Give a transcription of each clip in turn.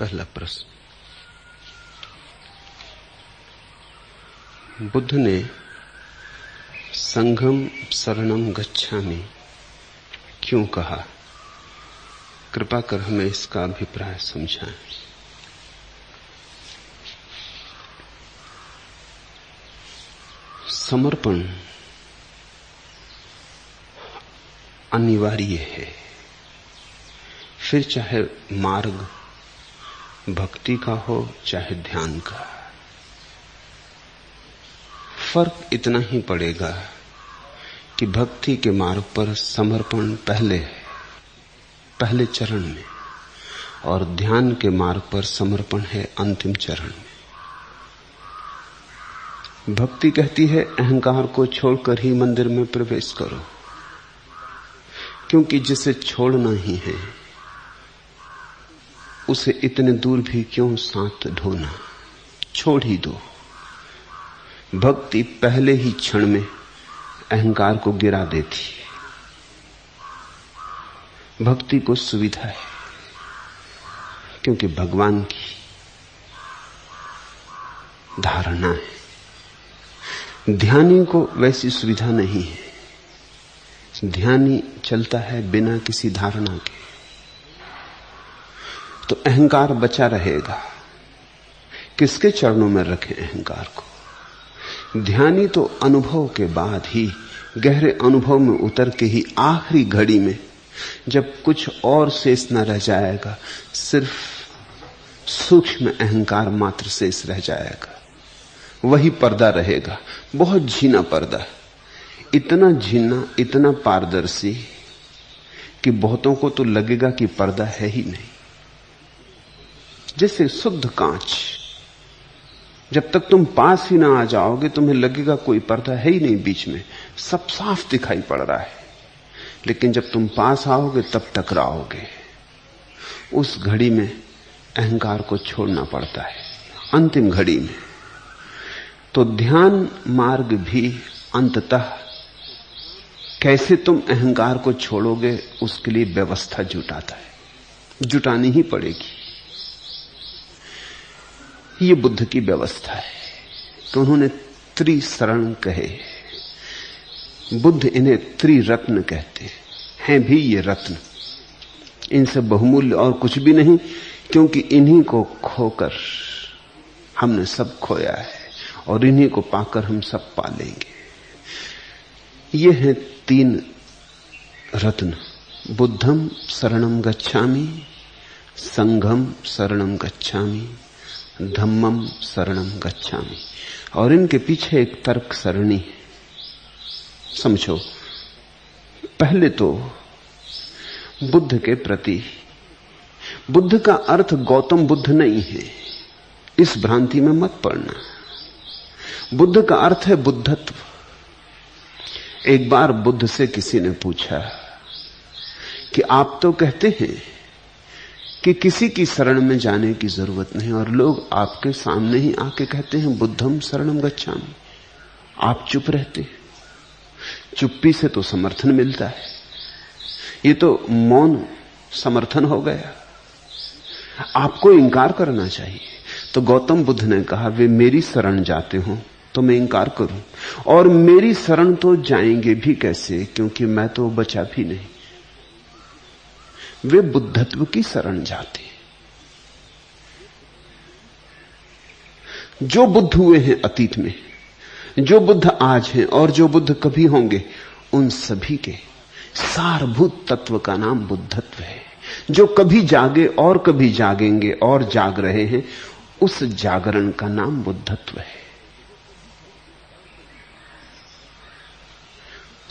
पहला प्रश्न। बुद्ध ने संघम शरणम गच्छामि क्यों कहा? कृपा कर हमें इसका अभिप्राय समझाएं। समर्पण अनिवार्य है, फिर चाहे मार्ग भक्ति का हो चाहे ध्यान का। फर्क इतना ही पड़ेगा कि भक्ति के मार्ग पर समर्पण पहले चरण में और ध्यान के मार्ग पर समर्पण है अंतिम चरण में। भक्ति कहती है अहंकार को छोड़कर ही मंदिर में प्रवेश करो, क्योंकि जिसे छोड़ना ही है उसे इतने दूर भी क्यों साथ ढोना, छोड़ ही दो। भक्ति पहले ही क्षण में अहंकार को गिरा देती है। भक्ति को सुविधा है क्योंकि भगवान की धारणा है। ध्यानी को वैसी सुविधा नहीं है। ध्यानी चलता है बिना किसी धारणा के, तो अहंकार बचा रहेगा। किसके चरणों में रखें अहंकार को? ध्यानी तो अनुभव के बाद ही, गहरे अनुभव में उतर के ही, आखिरी घड़ी में जब कुछ और शेष न रह जाएगा, सिर्फ सूक्ष्म अहंकार मात्र शेष रह जाएगा, वही पर्दा रहेगा। बहुत झीना पर्दा, इतना झीना, इतना पारदर्शी कि बहुतों को तो लगेगा कि पर्दा है ही नहीं। जैसे शुद्ध कांच, जब तक तुम पास ही ना आ जाओगे तुम्हें लगेगा कोई पर्दा है ही नहीं बीच में, सब साफ दिखाई पड़ रहा है। लेकिन जब तुम पास आओगे तब टकराओगे। उस घड़ी में अहंकार को छोड़ना पड़ता है, अंतिम घड़ी में। तो ध्यान मार्ग भी अंततः कैसे तुम अहंकार को छोड़ोगे उसके लिए व्यवस्था जुटाता है, जुटानी ही पड़ेगी। ये बुद्ध की व्यवस्था है। तो उन्होंने त्रिशरण कहे। बुद्ध इन्हें त्रिरत्न कहते हैं भी ये रत्न। इनसे बहुमूल्य और कुछ भी नहीं, क्योंकि इन्हीं को खोकर हमने सब खोया है और इन्हीं को पाकर हम सब पा लेंगे। ये हैं तीन रत्न। बुद्धम शरणम गच्छामि, संघम शरणम गच्छामि, धम्मम शरणम गच्छामि। और इनके पीछे एक तर्क सरणी है। समझो, पहले तो बुद्ध के प्रति, बुद्ध का अर्थ गौतम बुद्ध नहीं है, इस भ्रांति में मत पड़ना। बुद्ध का अर्थ है बुद्धत्व। एक बार बुद्ध से किसी ने पूछा कि आप तो कहते हैं कि किसी की शरण में जाने की जरूरत नहीं, और लोग आपके सामने ही आके कहते हैं बुद्धम शरणम गच्छामि, आप चुप रहते हैं। चुप्पी से तो समर्थन मिलता है, ये तो मौन समर्थन हो गया। आपको इंकार करना चाहिए। तो गौतम बुद्ध ने कहा, वे मेरी शरण जाते हो तो मैं इंकार करूं, और मेरी शरण तो जाएंगे भी कैसे, क्योंकि मैं तो बचा भी नहीं। वे बुद्धत्व की शरण जाते हैं। जो बुद्ध हुए हैं अतीत में, जो बुद्ध आज हैं और जो बुद्ध कभी होंगे, उन सभी के सारभूत तत्व का नाम बुद्धत्व है। जो कभी जागे और कभी जागेंगे और जाग रहे हैं, उस जागरण का नाम बुद्धत्व है।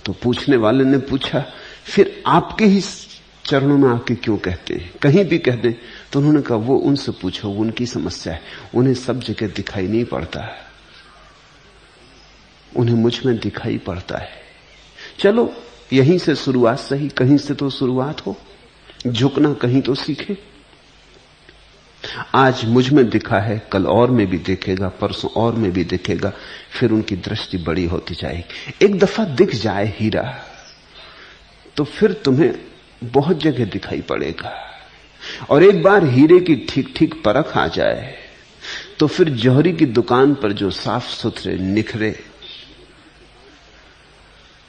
तो पूछने वाले ने पूछा, फिर आपके ही चरणों में आके क्यों कहते हैं? कहीं भी कह दें। तो उन्होंने कहा, वो उनसे पूछो, उनकी समस्या है। उन्हें सब जगह दिखाई नहीं पड़ता है, उन्हें मुझ में दिखाई पड़ता है। चलो यहीं से शुरुआत सही, कहीं से तो शुरुआत हो। झुकना कहीं तो सीखे। आज मुझ में दिखा है, कल और में भी दिखेगा, परसों और में भी दिखेगा, फिर उनकी दृष्टि बड़ी होती जाएगी। एक दफा दिख जाए हीरा तो फिर तुम्हें बहुत जगह दिखाई पड़ेगा। और एक बार हीरे की ठीक ठीक परख आ जाए तो फिर जौहरी की दुकान पर जो साफ सुथरे निखरे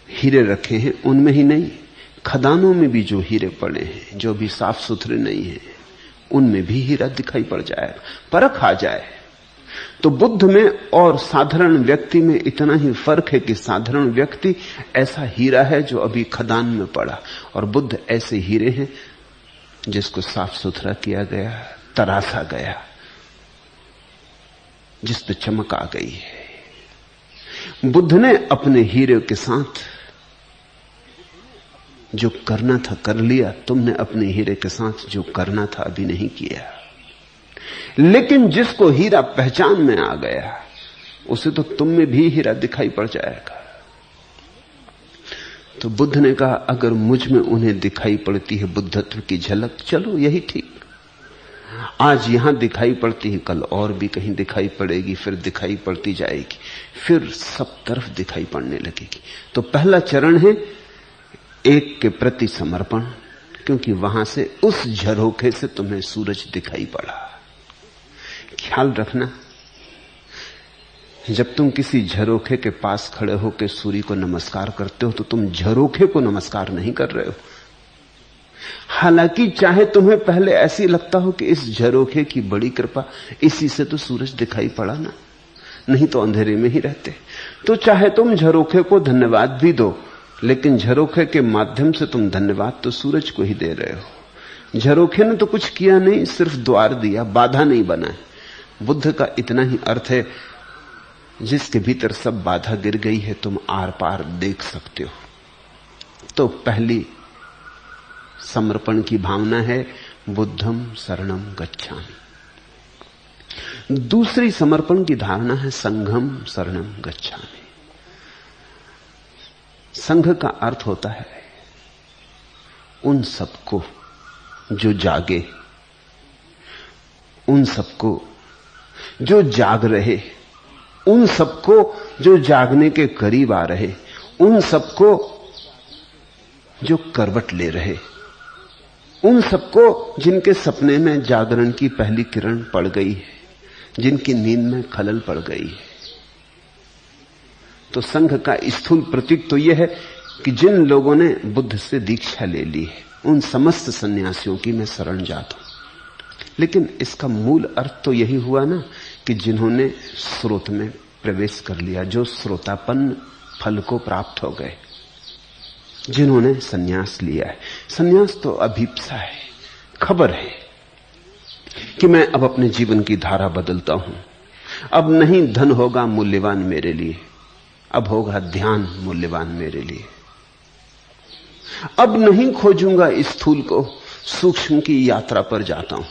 हीरे रखे हैं उनमें ही नहीं, खदानों में भी जो हीरे पड़े हैं जो भी साफ सुथरे नहीं हैं उनमें भी हीरा दिखाई पड़ जाएगा, परख आ जाए। तो बुद्ध में और साधारण व्यक्ति में इतना ही फर्क है कि साधारण व्यक्ति ऐसा हीरा है जो अभी खदान में पड़ा, और बुद्ध ऐसे हीरे हैं जिसको साफ सुथरा किया गया, तरासा गया, जिस पे चमक आ गई है। बुद्ध ने अपने हीरे के साथ जो करना था कर लिया, तुमने अपने हीरे के साथ जो करना था अभी नहीं किया। लेकिन जिसको हीरा पहचान में आ गया उसे तो तुम में भी हीरा दिखाई पड़ जाएगा। तो बुद्ध ने कहा अगर मुझ में उन्हें दिखाई पड़ती है बुद्धत्व की झलक, चलो यही ठीक, आज यहां दिखाई पड़ती है, कल और भी कहीं दिखाई पड़ेगी, फिर दिखाई पड़ती जाएगी, फिर सब तरफ दिखाई पड़ने लगेगी। तो पहला चरण है एक के प्रति समर्पण, क्योंकि वहां से उस झरोखे से तुम्हें सूरज दिखाई पड़ा। ख्याल रखना, जब तुम किसी झरोखे के पास खड़े होकर सूर्य को नमस्कार करते हो तो तुम झरोखे को नमस्कार नहीं कर रहे हो। हालांकि चाहे तुम्हें पहले ऐसी लगता हो कि इस झरोखे की बड़ी कृपा, इसी से तो सूरज दिखाई पड़ा ना, नहीं तो अंधेरे में ही रहते। तो चाहे तुम झरोखे को धन्यवाद भी दो, लेकिन झरोखे के माध्यम से तुम धन्यवाद तो सूरज को ही दे रहे हो। झरोखे ने तो कुछ किया नहीं, सिर्फ द्वार दिया, बाधा नहीं बनाए। बुद्ध का इतना ही अर्थ है, जिसके भीतर सब बाधा गिर गई है तुम आर पार देख सकते हो। तो पहली समर्पण की भावना है बुद्धम शरणम गच्छामि। दूसरी समर्पण की धारणा है संघम शरणम गच्छामि। संघ का अर्थ होता है उन सबको जो जागे, उन सबको जो जाग रहे, उन सबको जो जागने के करीब आ रहे, उन सबको जो करवट ले रहे, उन सबको जिनके सपने में जागरण की पहली किरण पड़ गई है, जिनकी नींद में खलल पड़ गई है। तो संघ का स्थूल प्रतीक तो यह है कि जिन लोगों ने बुद्ध से दीक्षा ले ली है उन समस्त सन्यासियों की मैं शरण जाता हूं। लेकिन इसका मूल अर्थ तो यही हुआ ना कि जिन्होंने स्रोत में प्रवेश कर लिया, जो श्रोतापन्न फल को प्राप्त हो गए, जिन्होंने सन्यास लिया है। सन्यास तो अभीप्सा है, खबर है कि मैं अब अपने जीवन की धारा बदलता हूं। अब नहीं धन होगा मूल्यवान मेरे लिए, अब होगा ध्यान मूल्यवान मेरे लिए। अब नहीं खोजूंगा स्थूल को, सूक्ष्म की यात्रा पर जाता हूं।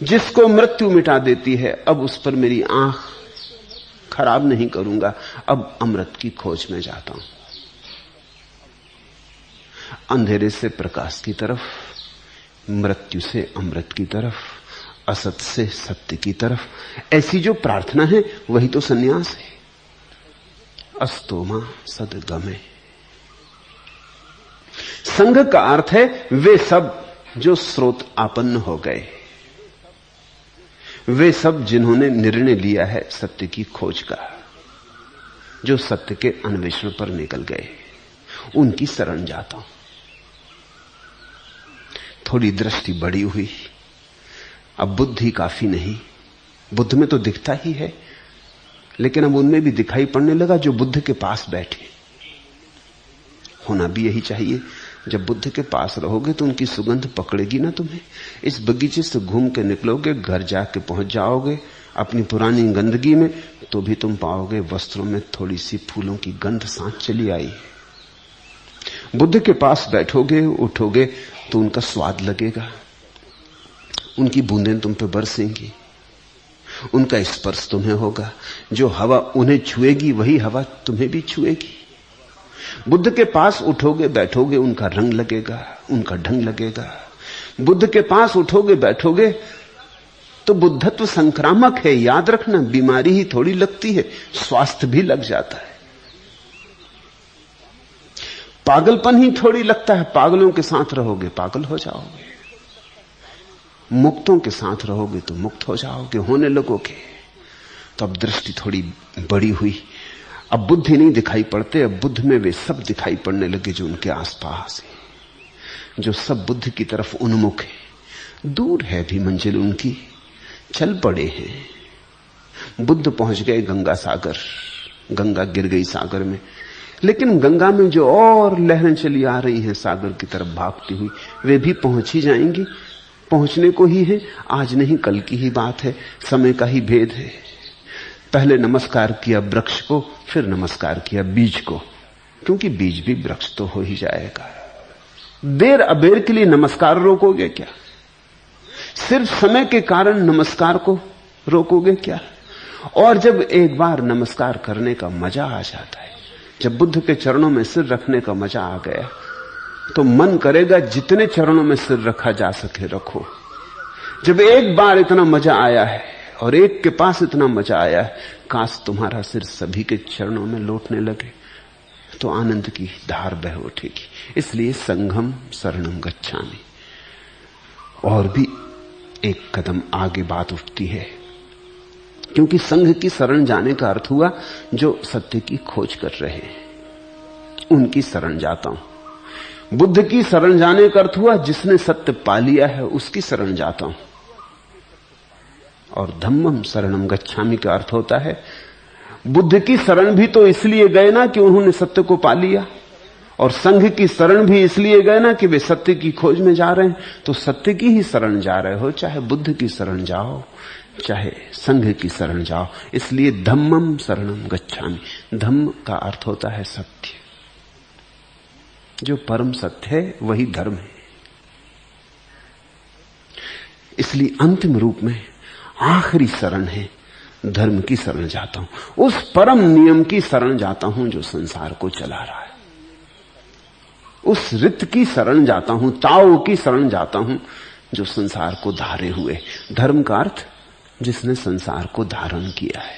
जिसको मृत्यु मिटा देती है अब उस पर मेरी आंख खराब नहीं करूंगा, अब अमृत की खोज में जाता हूं। अंधेरे से प्रकाश की तरफ, मृत्यु से अमृत की तरफ, असत से सत्य की तरफ, ऐसी जो प्रार्थना है वही तो सन्यास है। अस्तोमा सदगमे। संघ का अर्थ है वे सब जो स्रोत आपन्न हो गए, वे सब जिन्होंने निर्णय लिया है सत्य की खोज का, जो सत्य के अन्वेषण पर निकल गए, उनकी शरण जाता हूं। थोड़ी दृष्टि बड़ी हुई, अब बुद्धि काफी नहीं, बुद्ध में तो दिखता ही है, लेकिन अब उनमें भी दिखाई पड़ने लगा जो बुद्ध के पास बैठे। होना भी यही चाहिए, जब बुद्ध के पास रहोगे तो उनकी सुगंध पकड़ेगी ना तुम्हें। इस बगीचे से घूम के निकलोगे, घर जाके पहुंच जाओगे अपनी पुरानी गंदगी में, तो भी तुम पाओगे वस्त्रों में थोड़ी सी फूलों की गंध सांस चली आई। बुद्ध के पास बैठोगे, उठोगे तो उनका स्वाद लगेगा, उनकी बूंदें तुम पे बरसेंगी, उनका स्पर्श तुम्हें होगा। जो हवा उन्हें छुएगी वही हवा तुम्हें भी छुएगी। बुद्ध के पास उठोगे बैठोगे, उनका रंग लगेगा, उनका ढंग लगेगा। बुद्ध के पास उठोगे बैठोगे तो बुद्धत्व संक्रामक है, याद रखना। बीमारी ही थोड़ी लगती है, स्वास्थ्य भी लग जाता है। पागलपन ही थोड़ी लगता है, पागलों के साथ रहोगे पागल हो जाओगे। मुक्तों के साथ रहोगे तो मुक्त हो जाओगे, होने लगोगे। तो अब दृष्टि थोड़ी बड़ी हुई। अब बुद्ध ही नहीं दिखाई पड़ते, अब बुद्ध में वे सब दिखाई पड़ने लगे जो उनके आसपास है, जो सब बुद्ध की तरफ उन्मुख है। दूर है भी मंजिल उनकी, चल पड़े हैं। बुद्ध पहुंच गए गंगा सागर, गंगा गिर गई सागर में, लेकिन गंगा में जो और लहरें चली आ रही हैं सागर की तरफ भागती हुई, वे भी पहुंच ही जाएंगी, पहुंचने को ही है। आज नहीं कल की ही बात है, समय का ही भेद है। पहले नमस्कार किया वृक्ष को, फिर नमस्कार किया बीज को, क्योंकि बीज भी वृक्ष तो हो ही जाएगा। देर अबेर के लिए नमस्कार रोकोगे क्या? सिर्फ समय के कारण नमस्कार को रोकोगे क्या? और जब एक बार नमस्कार करने का मजा आ जाता है, जब बुद्ध के चरणों में सिर रखने का मजा आ गया, तो मन करेगा जितने चरणों में सिर रखा जा सके रखो। जब एक बार इतना मजा आया है और एक के पास इतना मजा आया है, काश तुम्हारा सिर सभी के चरणों में लौटने लगे, तो आनंद की धार बह उठेगी। इसलिए संघम शरणम गच्छामि। और भी एक कदम आगे बात उठती है, क्योंकि संघ की शरण जाने का अर्थ हुआ जो सत्य की खोज कर रहे हैं उनकी शरण जाता हूं। बुद्ध की शरण जाने का अर्थ हुआ जिसने सत्य पा लिया है उसकी शरण जाता हूं। और धम्मम शरणम गच्छामि का अर्थ होता है बुद्ध की शरण भी तो इसलिए गए ना कि उन्होंने सत्य को पा लिया, और संघ की शरण भी इसलिए गए ना कि वे सत्य की खोज में जा रहे हैं। तो सत्य की ही शरण जा रहे हो, चाहे बुद्ध की शरण जाओ चाहे संघ की शरण जाओ। इसलिए धम्मम शरणम गच्छामि। धम्म का अर्थ होता है सत्य, जो परम सत्य है वही धर्म है। इसलिए अंतिम रूप में आखिरी शरण है धर्म की शरण जाता हूं, उस परम नियम की शरण जाता हूं जो संसार को चला रहा है, उस रित की शरण जाता हूं, ताओ की शरण जाता हूं जो संसार को धारे हुए। धर्म का अर्थ जिसने संसार को धारण किया है,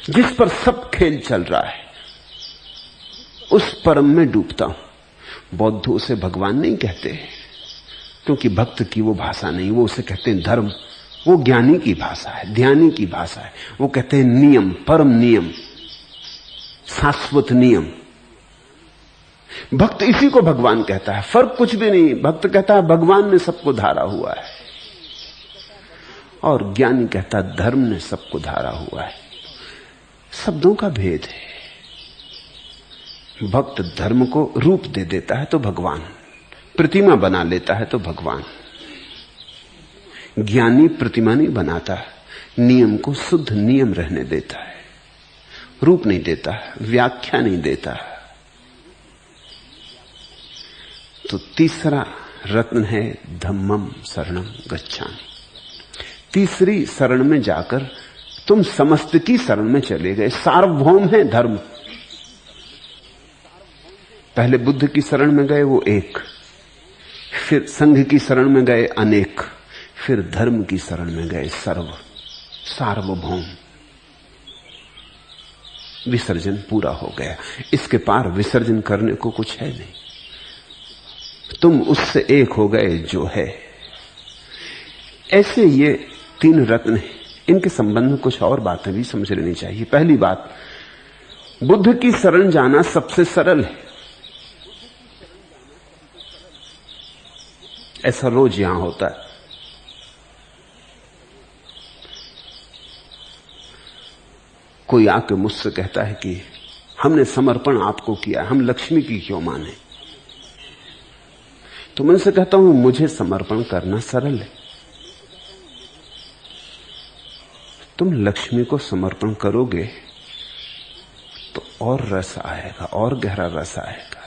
जिस पर सब खेल चल रहा है, उस परम में डूबता हूं। बौद्ध उसे भगवान नहीं कहते, क्योंकि भक्त की वो भाषा नहीं, वो उसे कहते हैं धर्म। वो ज्ञानी की भाषा है, ध्यानी की भाषा है। वो कहते हैं नियम, परम नियम, शाश्वत नियम। भक्त इसी को भगवान कहता है, फर्क कुछ भी नहीं। भक्त कहता है भगवान ने सबको धारा हुआ है, और ज्ञानी कहता है धर्म ने सबको धारा हुआ है। शब्दों का भेद है। भक्त धर्म को रूप दे देता है तो भगवान, प्रतिमा बना लेता है तो भगवान। ज्ञानी प्रतिमा नहीं बनाता, नियम को शुद्ध नियम रहने देता है, रूप नहीं देता, व्याख्या नहीं देता। तो तीसरा रत्न है धम्मम शरणम गच्छामि। तीसरी शरण में जाकर तुम समस्त की शरण में चले गए। सार्वभौम है धर्म। पहले बुद्ध की शरण में गए वो एक, फिर संघ की शरण में गए अनेक, फिर धर्म की शरण में गए सर्व, सार्वभौम। विसर्जन पूरा हो गया। इसके पार विसर्जन करने को कुछ है नहीं। तुम उससे एक हो गए जो है। ऐसे ये तीन रत्न हैं। इनके संबंध में कुछ और बातें भी समझ लेनी चाहिए। पहली बात, बुद्ध की शरण जाना सबसे सरल है। ऐसा रोज यहां होता है। कोई आके मुझसे कहता है कि हमने समर्पण आपको किया, हम लक्ष्मी की क्यों माने? तो मैं उनसे कहता हूं मुझे समर्पण करना सरल है, तुम लक्ष्मी को समर्पण करोगे तो और रस आएगा, और गहरा रस आएगा।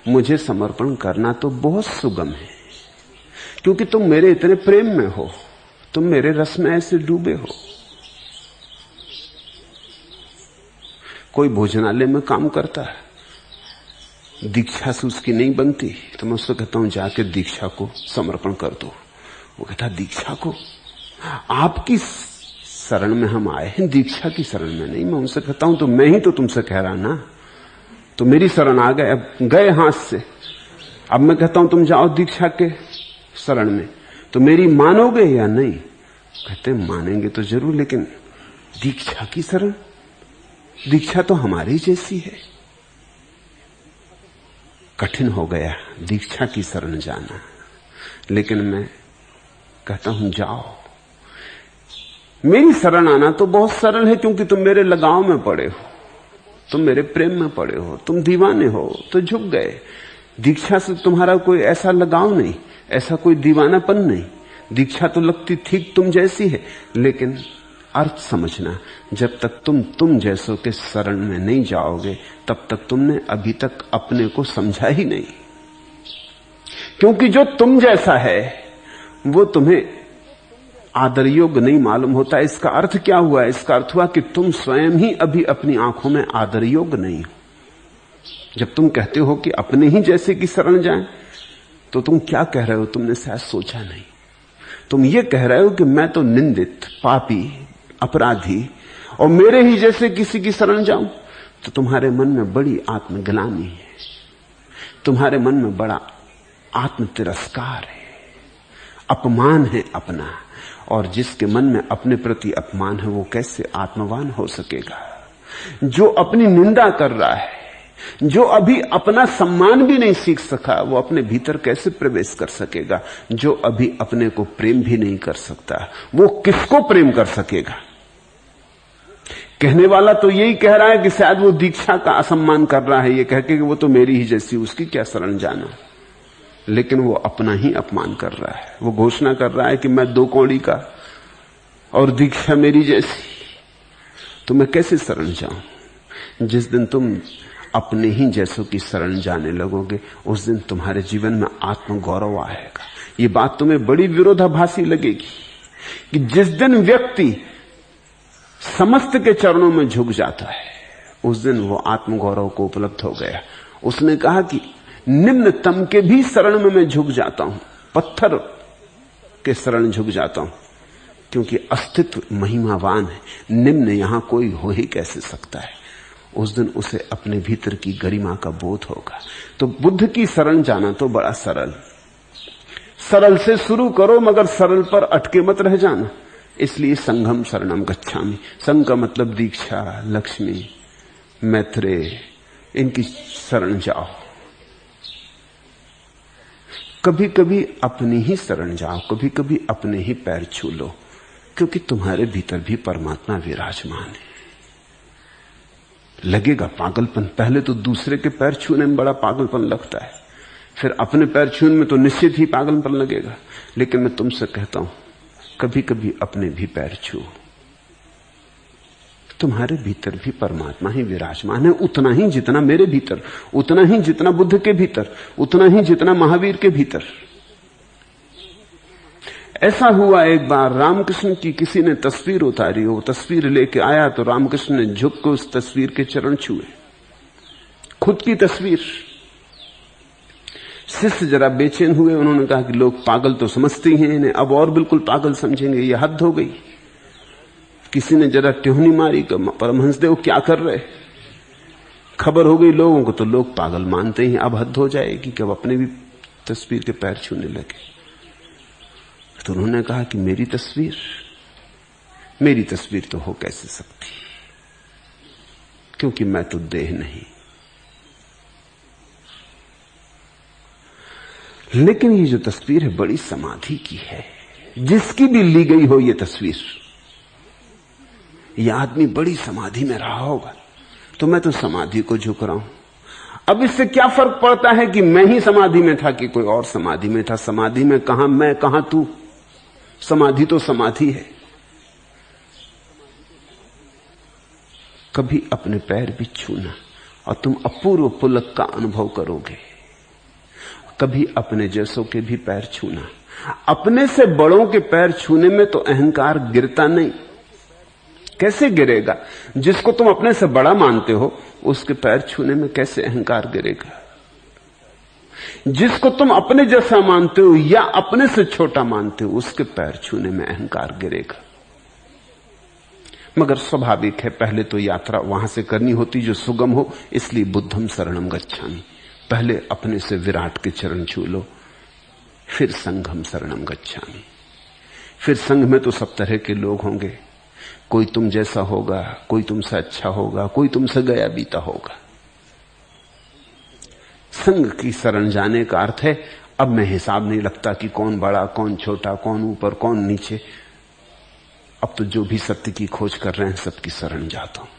मुझे समर्पण करना तो बहुत सुगम है, क्योंकि तुम मेरे इतने प्रेम में हो, तुम मेरे रस में ऐसे डूबे हो। कोई भोजनालय में काम करता है, दीक्षा से उसकी नहीं बनती, तो मैं उससे कहता हूं जाके दीक्षा को समर्पण कर दो। वो कहता दीक्षा को? आपकी शरण में हम आए हैं, दीक्षा की शरण में नहीं। मैं उनसे कहता हूं तो मैं ही तो तुमसे कह रहा ना, तो मेरी शरण आ गए, अब गए हाथ से। अब मैं कहता हूं तुम जाओ दीक्षा के शरण में, तो मेरी मानोगे या नहीं? कहते मानेंगे तो जरूर, लेकिन दीक्षा की शरण, दीक्षा तो हमारी जैसी है। कठिन हो गया दीक्षा की शरण जाना, लेकिन मैं कहता हूं जाओ। मेरी शरण आना तो बहुत सरल है, क्योंकि तुम मेरे लगाव में पड़े हो, तुम मेरे प्रेम में पड़े हो, तुम दीवाने हो तो झुक गए। दीक्षा से तुम्हारा कोई ऐसा लगाव नहीं, ऐसा कोई दीवानापन नहीं। दीक्षा तो लगती ठीक तुम जैसी है, लेकिन अर्थ समझना, जब तक तुम जैसों के शरण में नहीं जाओगे तब तक तुमने अभी तक अपने को समझा ही नहीं। क्योंकि जो तुम जैसा है वो तुम्हें आदर योग्य नहीं मालूम होता। इसका अर्थ क्या हुआ? इसका अर्थ हुआ कि तुम स्वयं ही अभी अपनी आंखों में आदर योग्य नहीं हो। जब तुम कहते हो कि अपने ही जैसे की शरण जाएं, तो तुम क्या कह रहे हो? तुमने शायद सोचा नहीं। तुम ये कह रहे हो कि मैं तो निंदित, पापी, अपराधी, और मेरे ही जैसे किसी की शरण जाऊं, तो तुम्हारे मन में बड़ी आत्मग्लानि है, तुम्हारे मन में बड़ा आत्म तिरस्कार है, अपमान है अपना। और जिसके मन में अपने प्रति अपमान है वो कैसे आत्मवान हो सकेगा? जो अपनी निंदा कर रहा है, जो अभी अपना सम्मान भी नहीं सीख सका, वो अपने भीतर कैसे प्रवेश कर सकेगा? जो अभी अपने को प्रेम भी नहीं कर सकता, वो किसको प्रेम कर सकेगा? कहने वाला तो यही कह रहा है कि शायद वो दीक्षा का असम्मान कर रहा है, ये कह के कि वो तो मेरी ही जैसी, उसकी क्या शरण जाना। लेकिन वो अपना ही अपमान कर रहा है। वो घोषणा कर रहा है कि मैं 2 कौड़ी का और दीक्षा मेरी जैसी, तो मैं कैसे शरण जाऊं? जिस दिन तुम अपने ही जैसों की शरण जाने लगोगे, उस दिन तुम्हारे जीवन में आत्मगौरव आएगा। ये बात तुम्हें बड़ी विरोधाभासी लगेगी कि जिस दिन व्यक्ति समस्त के चरणों में झुक जाता है, उस दिन वो आत्मगौरव को उपलब्ध हो गया। उसने कहा कि निम्नतम के भी शरण में मैं झुक जाता हूं, पत्थर के शरण झुक जाता हूं, क्योंकि अस्तित्व महिमावान है। निम्न यहां कोई हो ही कैसे सकता है? उस दिन उसे अपने भीतर की गरिमा का बोध होगा। तो बुद्ध की शरण जाना तो बड़ा सरल, सरल से शुरू करो, मगर सरल पर अटके मत रह जाना। इसलिए संघम शरणम गच्छामि। संघ का मतलब दीक्षा, लक्ष्मी, मैत्रेय, इनकी शरण जाओ। कभी कभी अपनी ही शरण जाओ, कभी कभी अपने ही पैर छू लो, क्योंकि तुम्हारे भीतर भी परमात्मा विराजमान है। लगेगा पागलपन, पहले तो दूसरे के पैर छूने में बड़ा पागलपन लगता है, फिर अपने पैर छूने में तो निश्चित ही पागलपन लगेगा। लेकिन मैं तुमसे कहता हूं, कभी कभी अपने भी पैर छू। तुम्हारे भीतर भी परमात्मा ही विराजमान है, उतना ही जितना मेरे भीतर, उतना ही जितना बुद्ध के भीतर, उतना ही जितना महावीर के भीतर। ऐसा हुआ एक बार, रामकृष्ण की किसी ने तस्वीर उतारी, वो तस्वीर लेके आया तो रामकृष्ण ने झुक कर उस तस्वीर के चरण छुए, खुद की तस्वीर। शिष्य जरा बेचैन हुए, उन्होंने कहा कि लोग पागल तो समझते ही हैं इन्हें, अब और बिल्कुल पागल समझेंगे, ये हद हो गई। किसी ने जरा टिहुनी मारी, परमहंसदेव क्या कर रहे? खबर हो गई लोगों को, तो लोग पागल मानते हैं, अब हद हो जाएगी कि अब अपने भी तस्वीर के पैर छूने लगे। तो उन्होंने कहा कि मेरी तस्वीर तो हो कैसे सकती, क्योंकि मैं तो देह नहीं। लेकिन ये जो तस्वीर है बड़ी समाधि की है, जिसकी भी ली गई हो ये तस्वीर, यह आदमी बड़ी समाधि में रहा होगा, तो मैं तो समाधि को झुक रहा हूं। अब इससे क्या फर्क पड़ता है कि मैं ही समाधि में था कि कोई और समाधि में था? समाधि में कहां मैं, कहां तू? समाधि तो समाधि है। कभी अपने पैर भी छूना और तुम अपूर्व पुलक का अनुभव करोगे। कभी अपने जैसों के भी पैर छूना। अपने से बड़ों के पैर छूने में तो अहंकार गिरता नहीं। कैसे गिरेगा? जिसको तुम अपने से बड़ा मानते हो उसके पैर छूने में कैसे अहंकार गिरेगा? जिसको तुम अपने जैसा मानते हो या अपने से छोटा मानते हो उसके पैर छूने में अहंकार गिरेगा। मगर स्वाभाविक है, पहले तो यात्रा वहां से करनी होती जो सुगम हो, इसलिए बुद्धम शरणम गच्छामि। पहले अपने से विराट के चरण छू लो, फिर संघम शरणम गच्छामि। फिर संघ में तो सब तरह के लोग होंगे, कोई तुम जैसा होगा, कोई तुमसे अच्छा होगा, कोई तुमसे गया बीता होगा। संघ की शरण जाने का अर्थ है अब मैं हिसाब नहीं लगता कि कौन बड़ा, कौन छोटा, कौन ऊपर, कौन नीचे। अब तो जो भी सत्य की खोज कर रहे हैं सबकी शरण जाता हूं।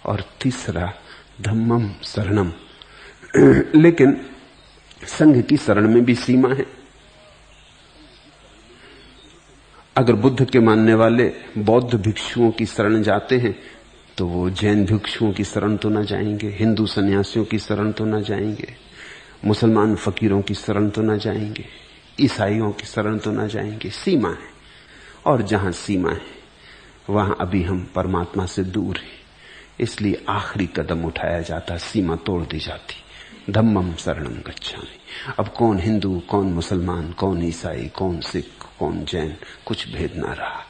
और तीसरा धम्मम शरणम। लेकिन संघ की शरण में भी सीमा है। अगर बुद्ध के मानने वाले बौद्ध भिक्षुओं की शरण जाते हैं तो वो जैन भिक्षुओं की शरण तो न जाएंगे, हिंदू सन्यासियों की शरण तो न जाएंगे, मुसलमान फकीरों की शरण तो न जाएंगे, ईसाइयों की शरण तो न जाएंगे। सीमा है, और जहां सीमा है वहां अभी हम परमात्मा से दूर हैं। इसलिए आखिरी कदम उठाया जाता, सीमा तोड़ दी जाती। धम्मम शरणम गच्छामि। अब कौन हिंदू, कौन मुसलमान, कौन ईसाई, कौन सिख, कौन जैन, कुछ भेद ना रहा।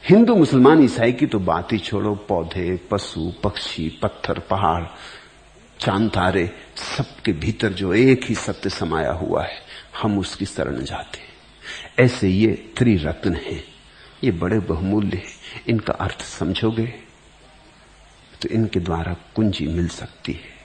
हिंदू, मुसलमान, ईसाई की तो बात ही छोड़ो, पौधे, पशु, पक्षी, पत्थर, पहाड़, चांद, तारे, सबके भीतर जो एक ही सत्य समाया हुआ है, हम उसकी शरण जाते हैं। ऐसे ये त्रिरत्न हैं, ये बड़े बहुमूल्य हैं। इनका अर्थ समझोगे तो इनके द्वारा कुंजी मिल सकती है।